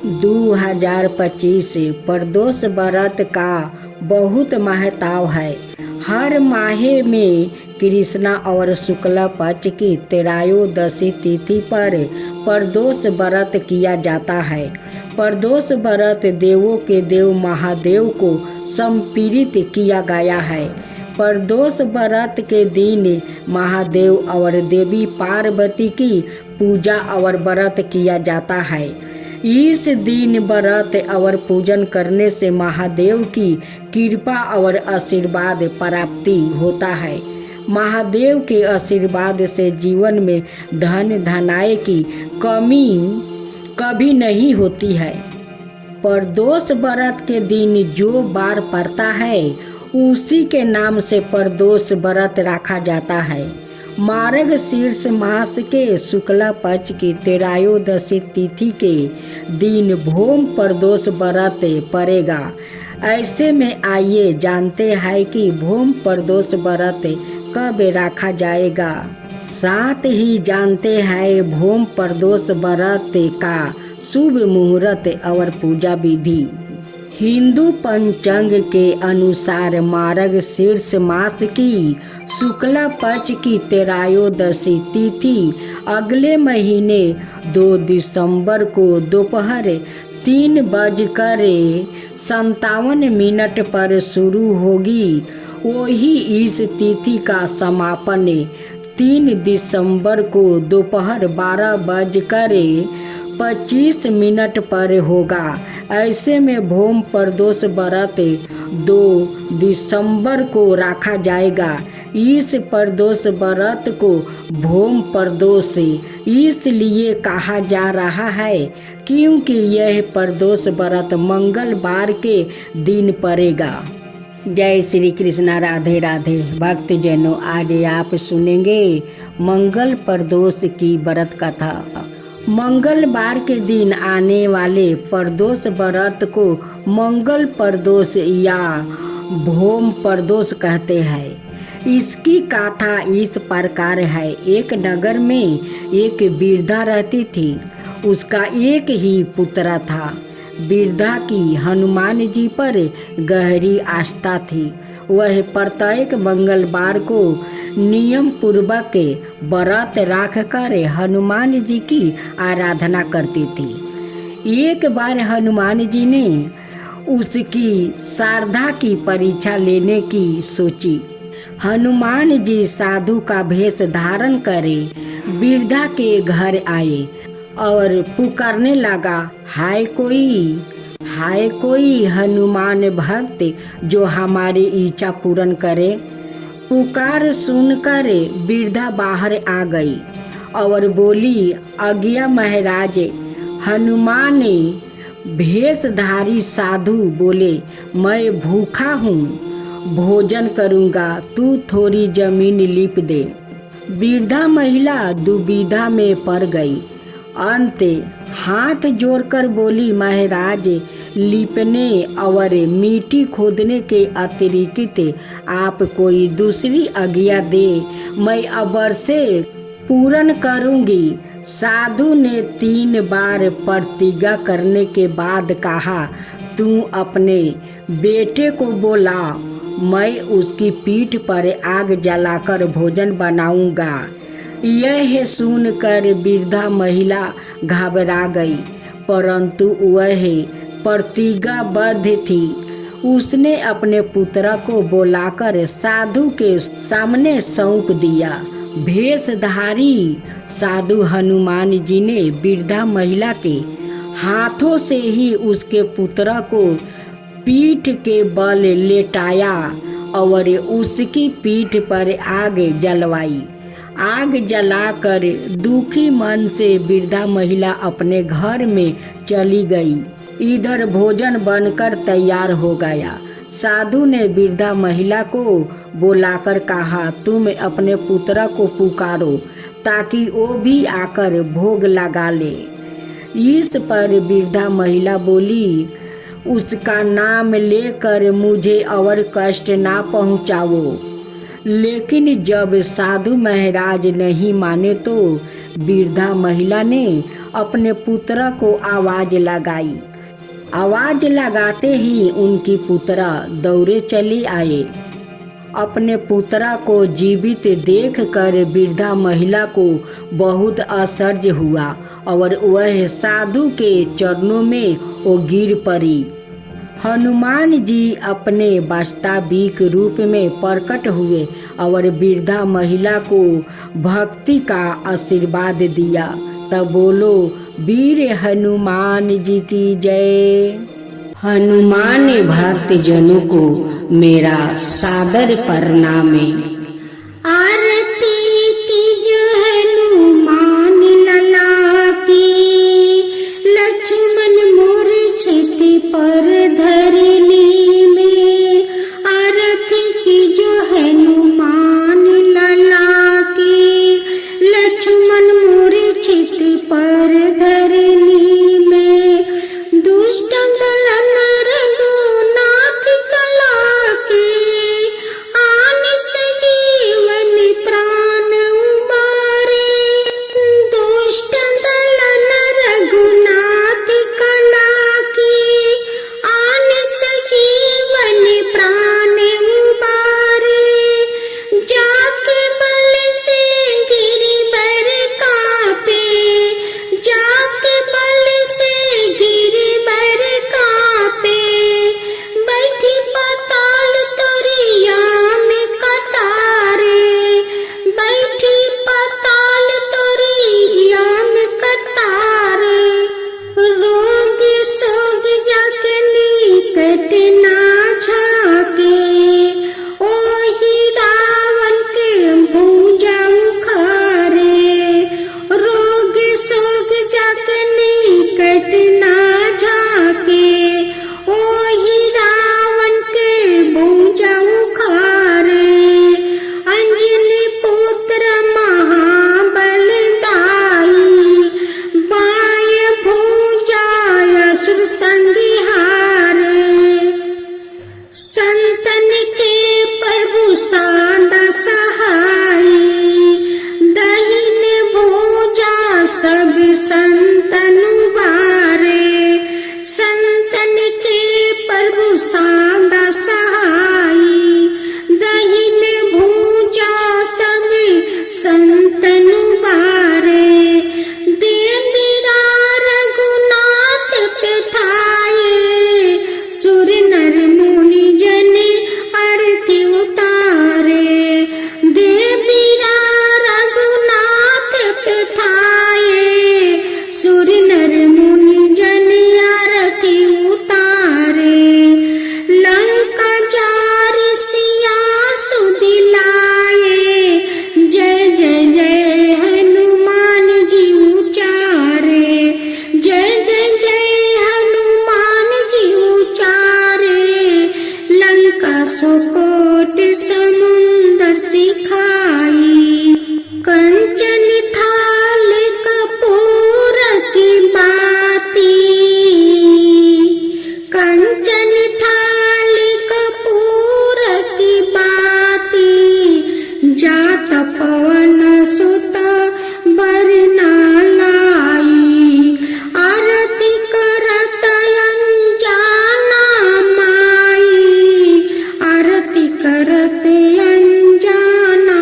2025 प्रदोष व्रत का बहुत महत्व है। हर माह में कृष्णा और शुक्ल पक्ष की त्रयोदशी तिथि पर प्रदोष व्रत किया जाता है। प्रदोष व्रत देवों के देव महादेव को समर्पित किया गया है। प्रदोष व्रत के दिन महादेव और देवी पार्वती की पूजा और व्रत किया जाता है। इस दिन व्रत और पूजन करने से महादेव की कृपा और आशीर्वाद प्राप्ति होता है। महादेव के आशीर्वाद से जीवन में धन धनाय की कमी कभी नहीं होती है। प्रदोष व्रत के दिन जो बार पड़ता है उसी के नाम से प्रदोष व्रत रखा जाता है। मार्गशीर्ष मास के शुक्ला पक्ष की त्रयोदशी तिथि के दिन भोम प्रदोष व्रत पड़ेगा। ऐसे में आइए जानते हैं कि भोम प्रदोष व्रत कब रखा जाएगा। साथ ही जानते हैं भोम प्रदोष व्रत का शुभ मुहूर्त और पूजा विधि। हिंदू पंचांग के अनुसार मार्गशीर्ष मास की शुक्ला पक्ष की त्रयोदशी तिथि अगले महीने 2 दिसंबर को दोपहर 3:57 पर शुरू होगी। वही इस तिथि का समापन 3 दिसंबर को दोपहर 12:25 पर होगा। ऐसे में भोम प्रदोष व्रत 2 दिसंबर को रखा जाएगा। इस प्रदोष व्रत को भोम प्रदोष इसलिए कहा जा रहा है क्योंकि यह प्रदोष व्रत मंगलवार के दिन पड़ेगा। जय श्री कृष्णा, राधे राधे। भक्तजनों, आज आप सुनेंगे मंगल प्रदोष की व्रत कथा। मंगलवार के दिन आने वाले प्रदोष व्रत को मंगल प्रदोष या भोम प्रदोष कहते हैं। इसकी कथा इस प्रकार है। एक नगर में एक वृद्धा रहती थी। उसका एक ही पुत्र था। वृद्धा की हनुमान जी पर गहरी आस्था थी। वह प्रत्येक मंगलवार को नियम पूर्वक व्रत रखकर हनुमान जी की आराधना करती थी। एक बार हनुमान जी ने उसकी श्रद्धा की परीक्षा लेने की सोची। हनुमान जी साधु का भेष धारण करे वृद्धा के घर आए और पुकारने लगा, हाय कोई हनुमान भक्त जो हमारी इच्छा पूर्ण करे। पुकार सुनकर वृद्धा बाहर आ गई और बोली, आज्ञा महाराज। हनुमान भेषधारी साधु बोले, मैं भूखा हूँ, भोजन करूँगा, तू थोड़ी जमीन लीप दे। वृद्धा महिला दुविधा में पड़ गई। अंत हाथ जोड़कर बोली, महाराज, लिपने और मिट्टी खोदने के अतिरिक्त आप कोई दूसरी आज्ञा दे, मैं अवश्य पूर्ण करूंगी। साधु ने 3 बार प्रतिज्ञा करने के बाद कहा, तू अपने बेटे को बोला, मैं उसकी पीठ पर आग जलाकर भोजन बनाऊंगा। यह सुनकर वृद्धा महिला घबरा गई, परंतु वह प्रतिज्ञाबद्ध थी। उसने अपने पुत्र को बुलाकर साधु के सामने सौंप दिया। भेषधारी साधु हनुमान जी ने वृद्धा महिला के हाथों से ही उसके पुत्र को पीठ के बल लेटाया और उसकी पीठ पर आग जलवाई। आग जलाकर दुखी मन से वृद्धा महिला अपने घर में चली गई। इधर भोजन बनकर तैयार हो गया। साधु ने वृद्धा महिला को बुलाकर कहा, तुम अपने पुत्र को पुकारो ताकि वो भी आकर भोग लगा ले। इस पर वृद्धा महिला बोली, उसका नाम लेकर मुझे और कष्ट ना पहुँचाओ। लेकिन जब साधु महाराज नहीं माने तो वृद्धा महिला ने अपने पुत्र को आवाज लगाई। आवाज लगाते ही उनकी पुत्रा दौड़े चली आए। अपने पुत्रा को जीवित देखकर वृद्धा महिला को बहुत आश्चर्य हुआ और वह साधु के चरणों में वो गिर पड़ी। हनुमान जी अपने वास्तविक रूप में प्रकट हुए और वृद्धा महिला को भक्ति का आशीर्वाद दिया। तब बोलो, वीर हनुमान जी की जय। हनुमान भक्त जनों को मेरा सादर प्रणाम। आरती की जो हनुमान लला की, लक्ष्मण मूर्छित पर धरनी में। आरती की जो हनुमान लला की, लक्ष्मण मूर्छित पर धरनी में। दुष्ट दलन रघुनाथ कला की, आन सजीवन प्राण उबारे। दुष्ट दलन रघुनाथ कला की, आन सजीवन प्राण उबारे। जाके बल से गिरिवर कापे, जाके बल से गिरिवर कापे। बैठी पाताल तोरिया में कटारे, बैठी पाताल तोरिया में कटारे। रोग सोग जाके निकट ना झाके, ओही रावण के भुजा उखारे। रोग सोग जाके निकट ना झाके, ओही रावण के भुजा उखारे। अंजनी पुत्र महाबलदाई, बाएं भुजा असुर संहारे। संतन के प्रभु सादा सहाई, दाहिने भुजा सब संतन उबारे। संतन के प्रभु सादा सहाई, दाहिने भुजा सब संतन उबारे। देवीरा रघुनाथ पिठाए, सुर नर मुनि जन आरती उतारे। देवीरा रघुनाथ पिठाए, सुर नर मुनि जन आरती उतारे। लंका जारि सिया सुदिलाए, जय जय जय हनुमान जी उचारे। जय जय जय हनुमान जी उचारे। लंका सुकोट समुंदर सिखाई, कंचन थाल कपूर की बाती। कंचन थाल कपूर की बाती, जात पवन सुत बरना लाई। आरती करत अनजाना माई, आरती करत अनजाना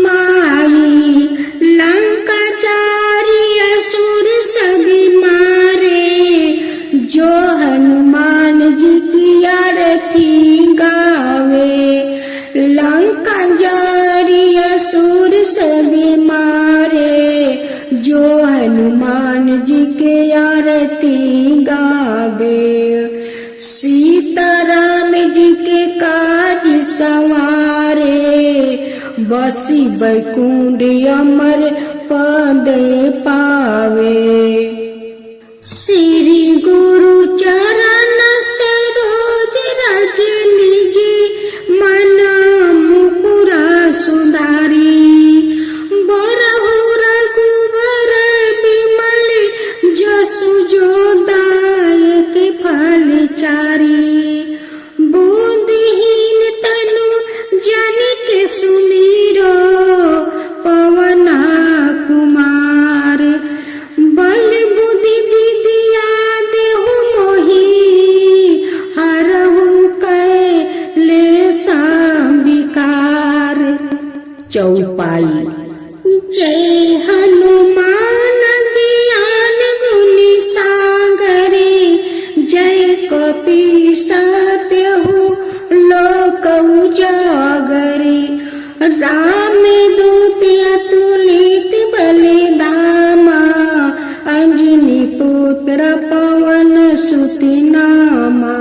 माई। लंका जारी असुर सभी मारे, जो हनुमान जी की आरती गावे। लंका जारी असुर सभी मारे, जो हनुमान जी के आरती गावे। सीताराम जी के काज सवारे, बसी बैकुंठ अमर पद पावे। श्री गुरु चरण सरोज रज निज, मन मुकुरा सुधारी। बरहु रघुबर बिमल, जसु जो दायक फल चारी। बुद्धिहीन तनु जानिके माई। जय हनुमान ज्ञान गुण सागरे, जय कपीस तिहु लोक उजागरे। राम दूत अतुलित बलिधामा, अंजनी पुत्र पवन सुत नामा।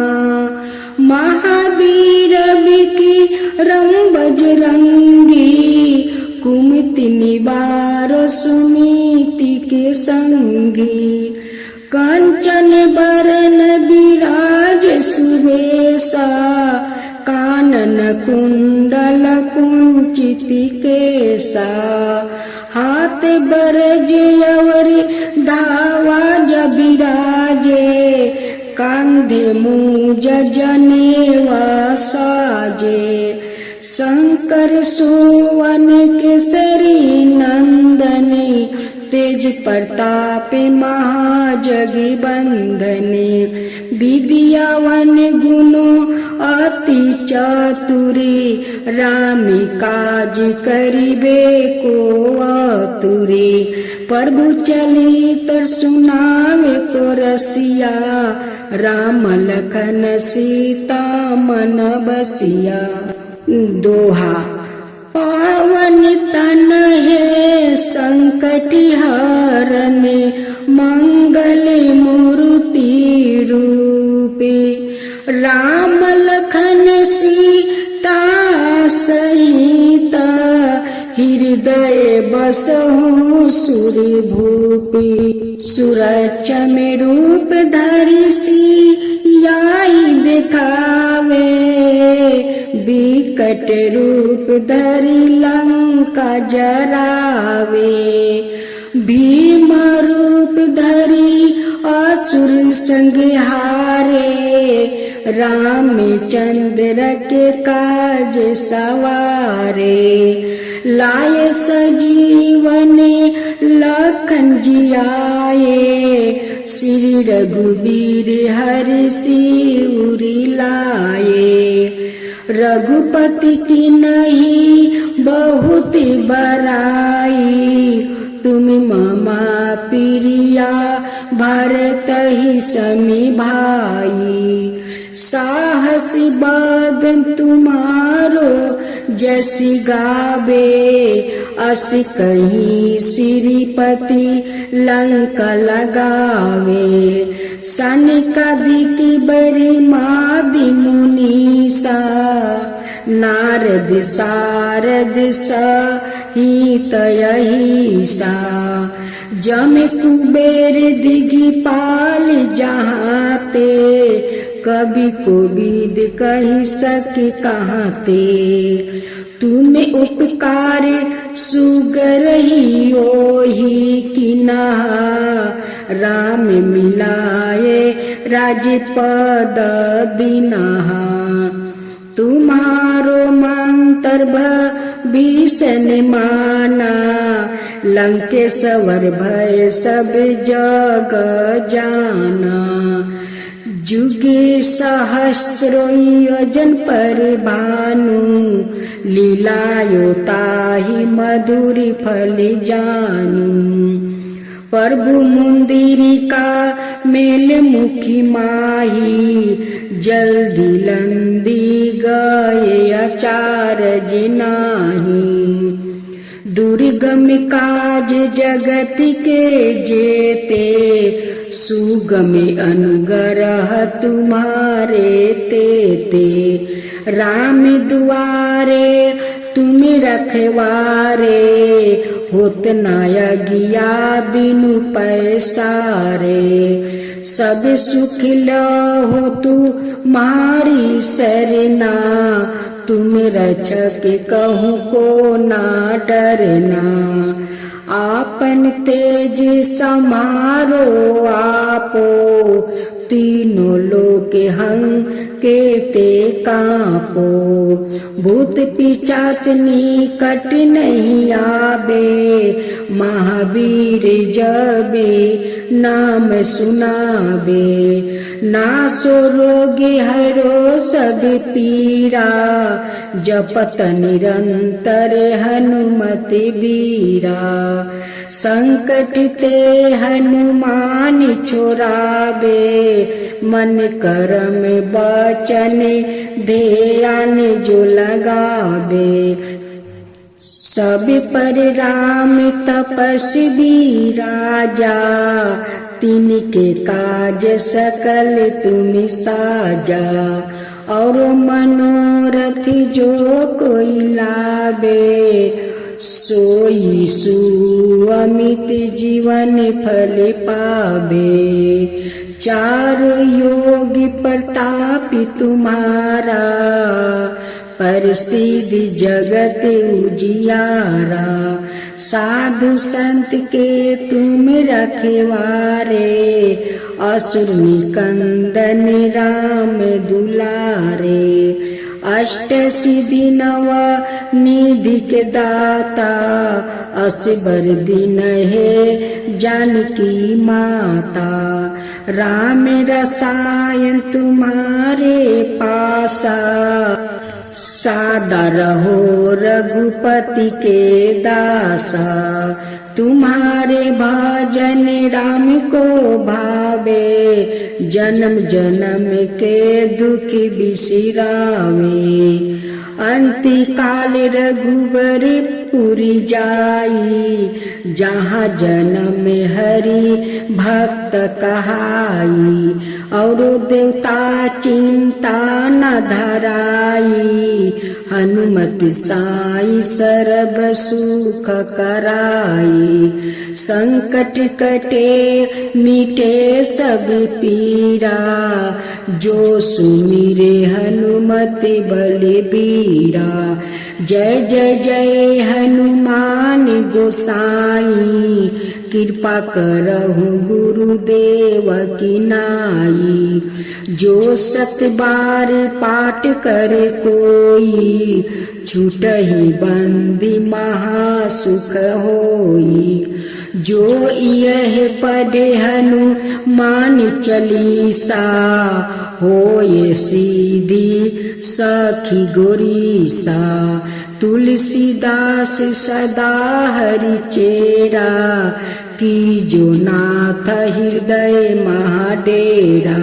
महावीर विक्रम बजरंगी, कुमति निवार सुनीति के संगी। कंचन बरन विराज सुबेसा, कानन कुंडल कुंचित केसा। हाथ बरज अवरि धावा जबिराजे, कांधे मूज जनेवा साजे। शंकर सुवन केसरी नंदने, तेज प्रताप महाजगी बंदने। विद्यावन गुणो अति चातुरी, राम काज करिबे को आतुरी। प्रभु चरित सुनावे को रसिया, राम लखन सीता मन बसिया। दोहा। पावन तन है संकट हरन, मंगल मूर्ति रूपे। राम लखन सीता सहित, हृदय बसहु सुरि भूपे। सुरक्षा में रूप धरि सियाहि दिखावे, विकट रूप धरि लंका जरावे। भीम रूप धरि असुर संहारे, रामचंद्र के काज सवारे। लाए सजीवन लखन जियाए, श्री रघुबीर हरि सिउरि लाए। रघुपति की नहीं बहुत बड़ाई, तुम ममा प्रिया भरत ही समी भाई। साहसी बदन तुम्हारो जैसी गावे, अस कहीं श्रीपति लंका लगावे। सनकादिक बरी मादि मुनीसा, नारद सारद सहित अहिसा। जम कुबेर दिगपाल जहाते, कवि कोविद कहि सके कहाते। तुम उपकार सुगर ही ओहि कीन्हा, राम मिलाए राजपद दीन्हा। तुम्हारो मंत्र भीषण माना, लंकेश्वर भय सब जग जाना। जुगे सहस्रो योजन पर भानु, लीलायो ताहि मधुर फल जानू। प्रभु मुंदिरिका मेल मुखी माही, जल्दी लंदी गए अचारज नाही। दुर्गम काज जगत के जेते, सुगम अनुग्रह तुम्हारे तेते। राम दुआरे तुम रखवारे, होत न अगिया बिनु पैसारे। सब सुख लहो तुम्हारी सरना, तुम रक्षक कहूँ को ना डरना। आपन तेज समारो आपो, तीनों लोक हंके ते कांपो। भूत पिशाच निकट नहीं आवे, महावीर जबे नाम सुनावे। नासो रोग हरो सब पीरा, जपत निरंतर हनुमत बीरा। संकट ते हनुमान छोड़ावे, मन कर्म वचन ध्यान जो लगावे। सब पर राम तपस्वी राजा, तिनके काज सकल तुम साजा। और मनोरथ जो कोई लावे, सोई सुअमित जीवन फल पावे। चारों योग प्रताप तुम्हारा, प्रसिद्ध जगत उजियारा। साधु संत के तुम रखवारे, असुर निकंदन राम दुलारे। अष्ट सिद्धि नव निधि के दाता, असबर दिन है जानकी माता। राम रसायन तुम्हारे पासा, सादा रहो रघुपति के दासा। तुम्हारे भजन राम को भावे, जन्म जन्म के दुख बिसरावे। अंति काल रघुबर पुरी जाई, जहाँ जन्म हरि भक्त कहाई। और देवता चिंता न धराई, हनुमत साई सर्व सुख कराई। संकट कटे मिटे सब पीरा, जो सुमिरे हनुमत बलबीरा। जय जय जय हनुमान गोसाई, कृपा करहु गुरुदेव की नाई। जो सत बार पाठ करे कोई, छूटहि बंदी महासुख होई। जो यह पढ़े हनुमान चालीसा, होए सीधी सखी गोरीसा। तुलसीदास सदा हरि चेरा, की जो नाथ हृदय महाडेरा।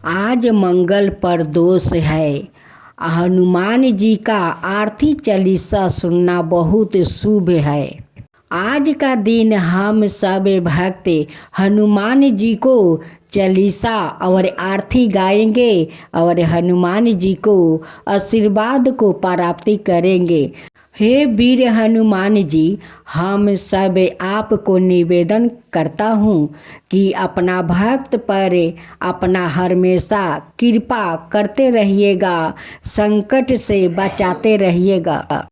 आज मंगल प्रदोष है। हनुमान जी का आरती चालीसा सुनना बहुत शुभ है। आज का दिन हम सब भक्त हनुमान जी को चालीसा और आरती गाएंगे और हनुमान जी को आशीर्वाद को प्राप्ति करेंगे। हे वीर हनुमान जी, हम सब आपको निवेदन करता हूँ कि अपना भक्त पर अपना हमेशा कृपा करते रहिएगा, संकट से बचाते रहिएगा।